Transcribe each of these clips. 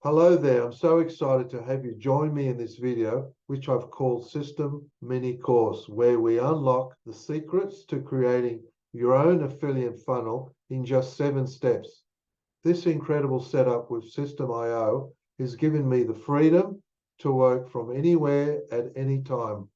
Hello there, I'm so excited to have you join me in this video, which I've called System Mini Course, where we unlock the secrets to creating your own affiliate funnel in just 7 steps. This incredible setup with Systeme.io has given me the freedom to work from anywhere at any time,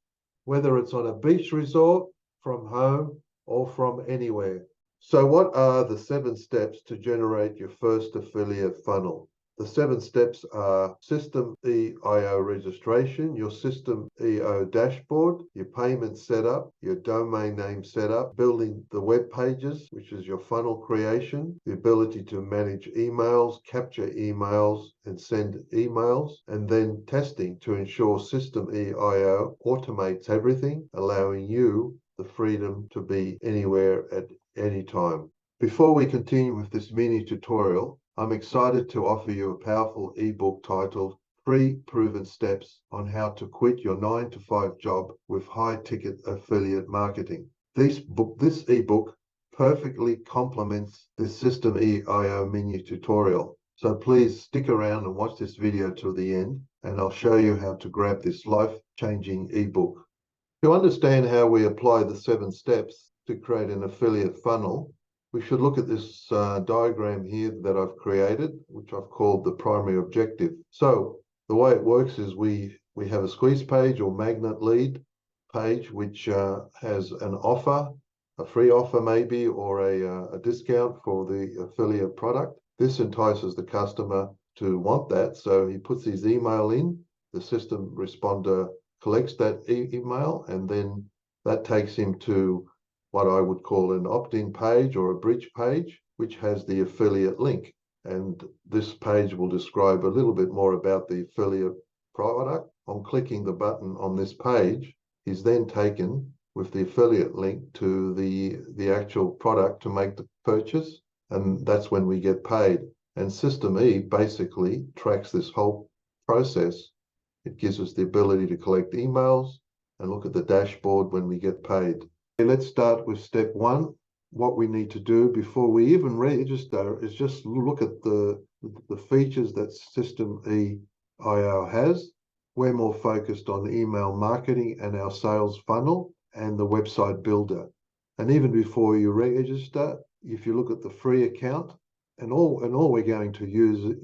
whether it's on a beach resort, from home, or from anywhere. So what are the 7 steps to generate your first affiliate funnel? The 7 steps are Systeme.io registration, your Systeme.io dashboard, your payment setup, your domain name setup, building the web pages, which is your funnel creation, the ability to manage emails, capture emails, and send emails, and then testing to ensure Systeme.io automates everything, allowing you the freedom to be anywhere at any time. Before we continue with this mini tutorial, I'm excited to offer you a powerful ebook titled 3 Proven Steps on How to Quit Your 9-to-5 Job with High-Ticket Affiliate Marketing. This ebook perfectly complements this Systeme.io mini tutorial. So please stick around and watch this video till the end, and I'll show you how to grab this life-changing ebook. To understand how we apply the 7 steps to create an affiliate funnel, we should look at this diagram here that I've created, which I've called the primary objective. So the way it works is we have a squeeze page or magnet lead page, which has an offer, a free offer maybe, or a discount for the affiliate product. This entices the customer to want that. So he puts his email in, the system responder collects that email, and then that takes him to what I would call an opt-in page or a bridge page, which has the affiliate link. And this page will describe a little bit more about the affiliate product. On clicking the button on this page, he's then taken with the affiliate link to the actual product to make the purchase, and that's when we get paid. And Systeme basically tracks this whole process. It gives us the ability to collect emails and look at the dashboard when we get paid. Let's start with step 1. What we need to do before we even register is just look at the features that Systeme.io has. We're more focused on email marketing and our sales funnel and the website builder. And even before you register, if you look at the free account, and all we're going to use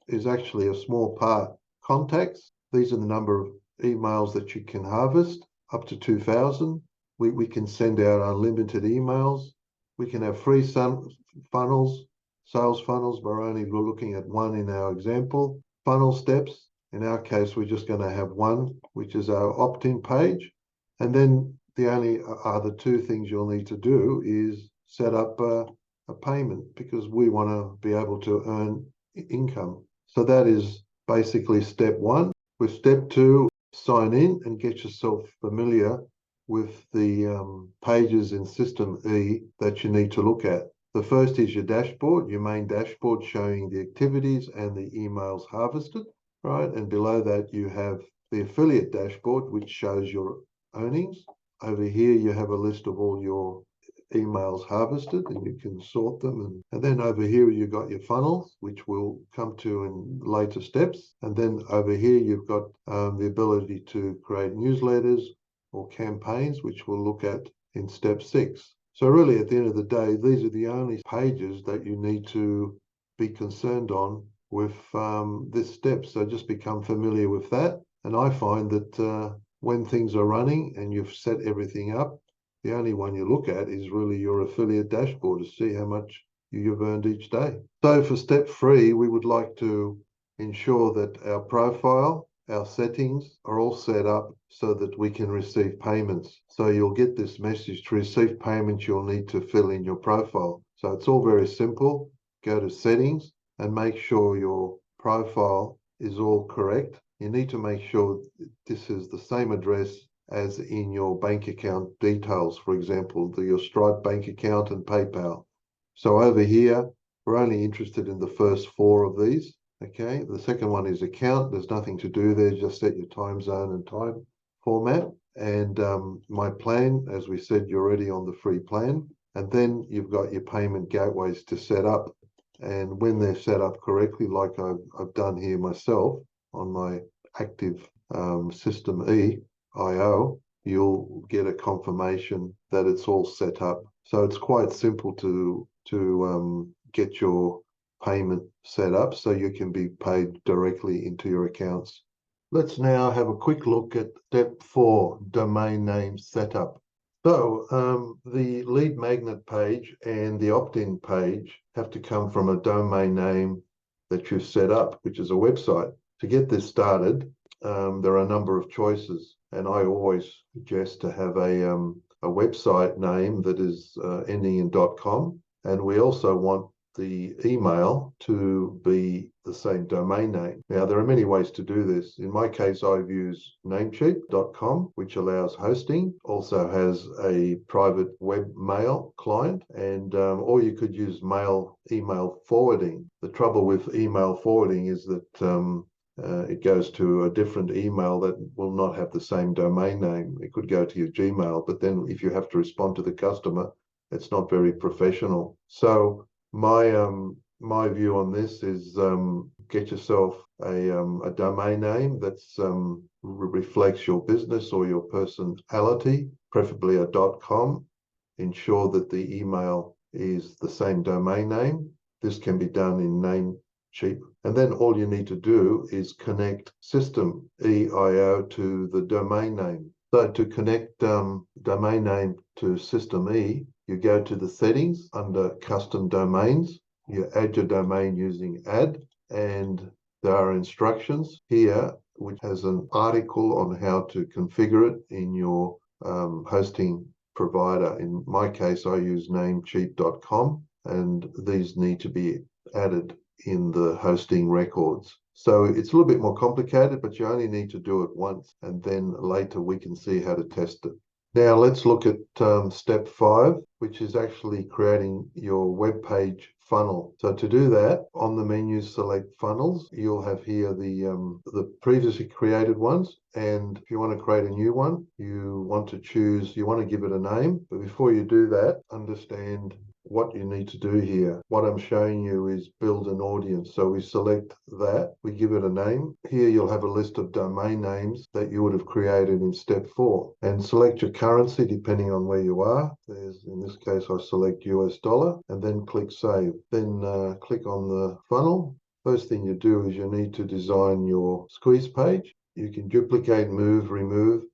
is actually a small part, contacts. These are the number of emails that you can harvest, up to 2,000. We can send out unlimited emails. We can have free funnels, sales funnels. We're only looking at one in our example. Funnel steps. In our case, we're just going to have one, which is our opt-in page. And then the only other 2 things you'll need to do is set up a payment, because we want to be able to earn income. So that is basically step 1. With step 2, sign in and get yourself familiar with the pages in Systeme that you need to look at. The first is your dashboard, your main dashboard showing the activities and the emails harvested, right? And below that you have the affiliate dashboard, which shows your earnings. Over here you have a list of all your emails harvested, and you can sort them. And then over here you've got your funnels, which we'll come to in later steps. And then over here you've got the ability to create newsletters or campaigns, which we'll look at in step 6. So really, at the end of the day, these are the only pages that you need to be concerned on with this step. So just become familiar with that. And I find that when things are running and you've set everything up, the only one you look at is really your affiliate dashboard to see how much you've earned each day. So for step 3, we would like to ensure that our profile, our settings are all set up so that we can receive payments. So you'll get this message: to receive payments, you'll need to fill in your profile. So it's all very simple. Go to settings and make sure your profile is all correct. You need to make sure this is the same address as in your bank account details. For example, your Stripe bank account and PayPal. So over here, we're only interested in the first 4 of these. Okay, the second one is account. There's nothing to do there. Just set your time zone and time format. And my plan, as we said, you're already on the free plan. And then you've got your payment gateways to set up. And when they're set up correctly, like I've done here myself on my active Systeme IO, you'll get a confirmation that it's all set up. So it's quite simple to get your payment set up so you can be paid directly into your accounts. Let's now have a quick look at step 4, domain name setup. So the lead magnet page and the opt-in page have to come from a domain name that you've set up, which is a website. To get this started, there are a number of choices, and I always suggest to have a website name that is ending in .com, and we also want the email to be the same domain name. Now, there are many ways to do this. In my case, I've used Namecheap.com, which allows hosting, also has a private web mail client, and or you could use email forwarding. The trouble with email forwarding is that it goes to a different email that will not have the same domain name. It could go to your Gmail, but then if you have to respond to the customer, it's not very professional. So my view on this is get yourself a domain name that's reflects your business or your personality, preferably a .com. Ensure that the email is the same domain name. This can be done in Namecheap. And then all you need to do is connect Systeme IO to the domain name. So to connect domain name to Systeme, you go to the settings under custom domains. You add your domain using add, and there are instructions here which has an article on how to configure it in your hosting provider. In my case, I use Namecheap.com, and these need to be added in the hosting records. So it's a little bit more complicated, but you only need to do it once, and then later we can see how to test it. Now let's look at step 5, which is actually creating your web page funnel. So to do that, on the menu select funnels. You'll have here the previously created ones, and if you want to create a new one, you want to give it a name. But before you do that, understand what you need to do here. What I'm showing you is build an audience. So we select that, we give it a name. Here you'll have a list of domain names that you would have created in step 4, and select your currency depending on where you are. In this case, I select US dollar, and then click save. Then click on the funnel. First thing you do is you need to design your squeeze page. You can duplicate, move, remove.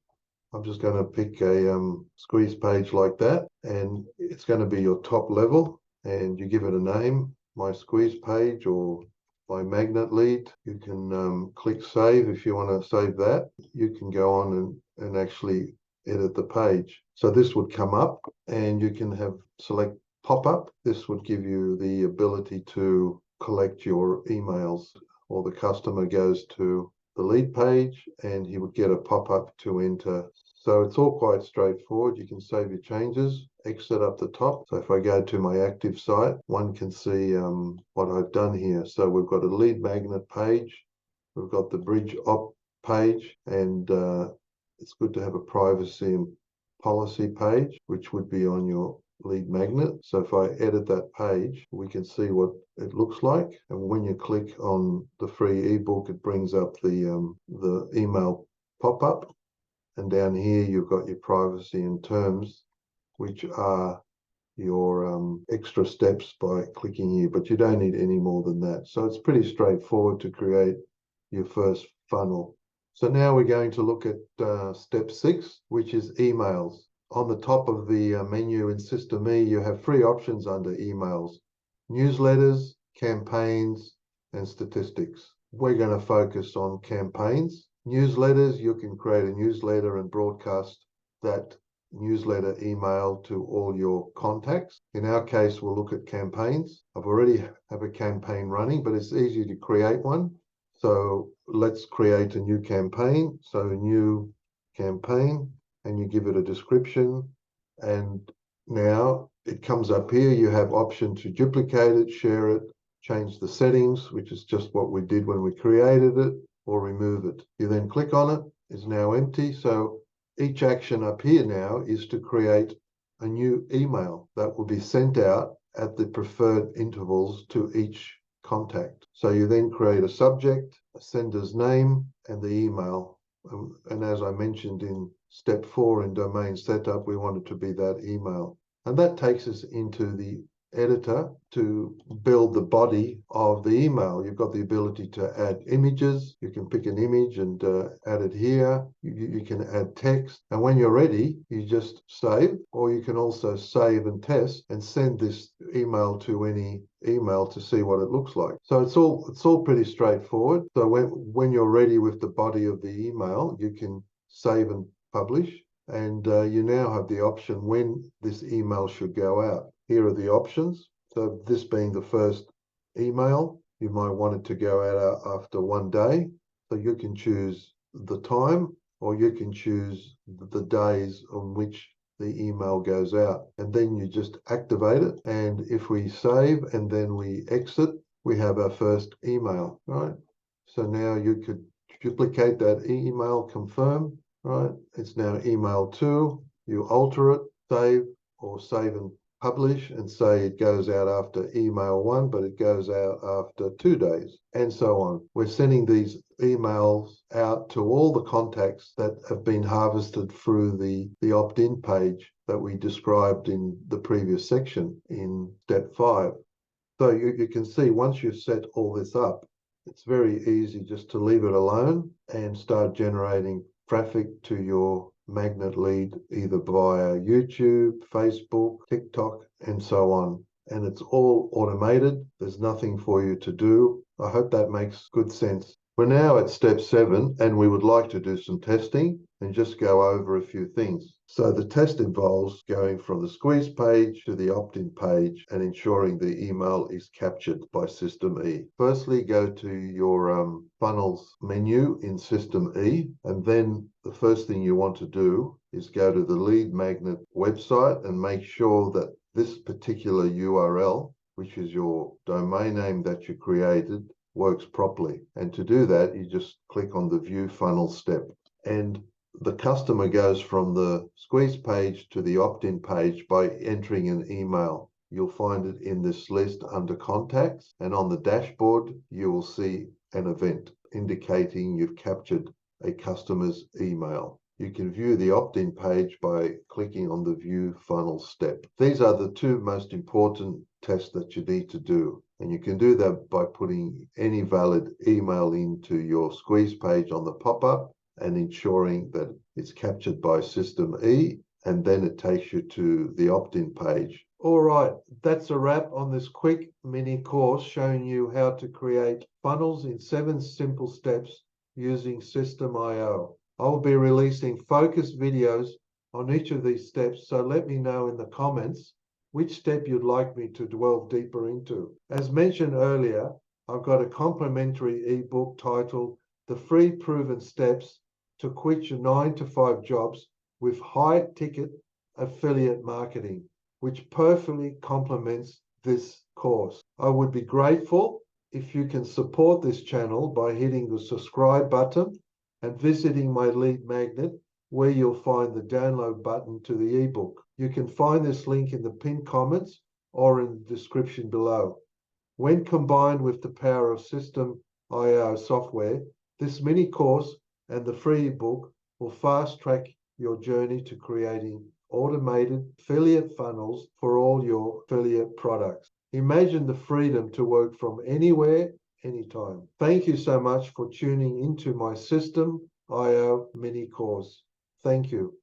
I'm just going to pick a squeeze page like that, and it's going to be your top level, and you give it a name, my squeeze page or my magnet lead. You can click save if you want to save that. You can go on and actually edit the page. So this would come up, and you can select pop-up. This would give you the ability to collect your emails, or the customer goes to the lead page and he would get a pop-up to enter. So it's all quite straightforward. You can save your changes, exit up the top. So if I go to my active site, one can see what I've done here. So we've got a lead magnet page, we've got the bridge op page, and it's good to have a privacy and policy page, which would be on your lead magnet. So if I edit that page, we can see what it looks like. And when you click on the free ebook, it brings up the email pop-up. And down here, you've got your privacy and terms, which are your extra steps by clicking here, but you don't need any more than that. So it's pretty straightforward to create your first funnel. So now we're going to look at step 6, which is emails. On the top of the menu in Systeme, you have 3 options under emails: newsletters, campaigns, and statistics. We're going to focus on campaigns. Newsletters, you can create a newsletter and broadcast that newsletter email to all your contacts. In our case, we'll look at campaigns. I've already have a campaign running, but it's easy to create one. So let's create a new campaign. So new campaign, and you give it a description. And now it comes up here. You have option to duplicate it, share it, change the settings, which is just what we did when we created it, or remove it. You then click on it. It's now empty. So each action up here now is to create a new email that will be sent out at the preferred intervals to each contact. So you then create a subject, a sender's name, and the email. And as I mentioned in step 4 in domain setup, we want it to be that email. And that takes us into the editor to build the body of the email. You've got the ability to add images. You can pick an image and add it here. You can add text. And when you're ready, you just save, or you can also save and test and send this email to any email to see what it looks like. So it's all pretty straightforward. So when you're ready with the body of the email, you can save and publish. And you now have the option when this email should go out. Here are the options. So this being the first email, you might want it to go out after 1 day. So you can choose the time, or you can choose the days on which the email goes out. And then you just activate it. And if we save and then we exit, we have our first email, right? So now you could duplicate that email, confirm, right? It's now email 2. You alter it, save, or save and publish, and say it goes out after email 1, but it goes out after 2 days, and so on. We're sending these emails out to all the contacts that have been harvested through the opt-in page that we described in the previous section in step 5. So you can see once you've set all this up, it's very easy just to leave it alone and start generating traffic to your magnet lead, either via YouTube, Facebook, TikTok, and so on. And it's all automated. There's nothing for you to do. I hope that makes good sense. We're now at step 7, and we would like to do some testing and just go over a few things. So the test involves going from the squeeze page to the opt-in page and ensuring the email is captured by Systeme. Firstly, go to your funnels menu in Systeme, and then the first thing you want to do is go to the lead magnet website and make sure that this particular URL, which is your domain name that you created, works properly. And to do that, you just click on the view funnel step, and the customer goes from the squeeze page to the opt-in page by entering an email. You'll find it in this list under contacts, and on the dashboard you will see an event indicating you've captured a customer's email. You can view the opt-in page by clicking on the view funnel step. These are the 2 most important tests that you need to do. And you can do that by putting any valid email into your squeeze page on the pop-up and ensuring that it's captured by Systeme, and then it takes you to the opt-in page. All right, that's a wrap on this quick mini course showing you how to create funnels in 7 simple steps using Systeme.io. I will be releasing focused videos on each of these steps, so let me know in the comments which step you'd like me to delve deeper into. As mentioned earlier, I've got a complimentary ebook titled The Free Proven Steps to Quit Your 9-to-5 Jobs with High-Ticket Affiliate Marketing, which perfectly complements this course. I would be grateful if you can support this channel by hitting the subscribe button and visiting my lead magnet, where you'll find the download button to the ebook. You can find this link in the pinned comments or in the description below. When combined with the power of Systeme.io software, this mini course and the free ebook will fast track your journey to creating automated affiliate funnels for all your affiliate products. Imagine the freedom to work from anywhere, anytime. Thank you so much for tuning into my Systeme.io mini course. Thank you.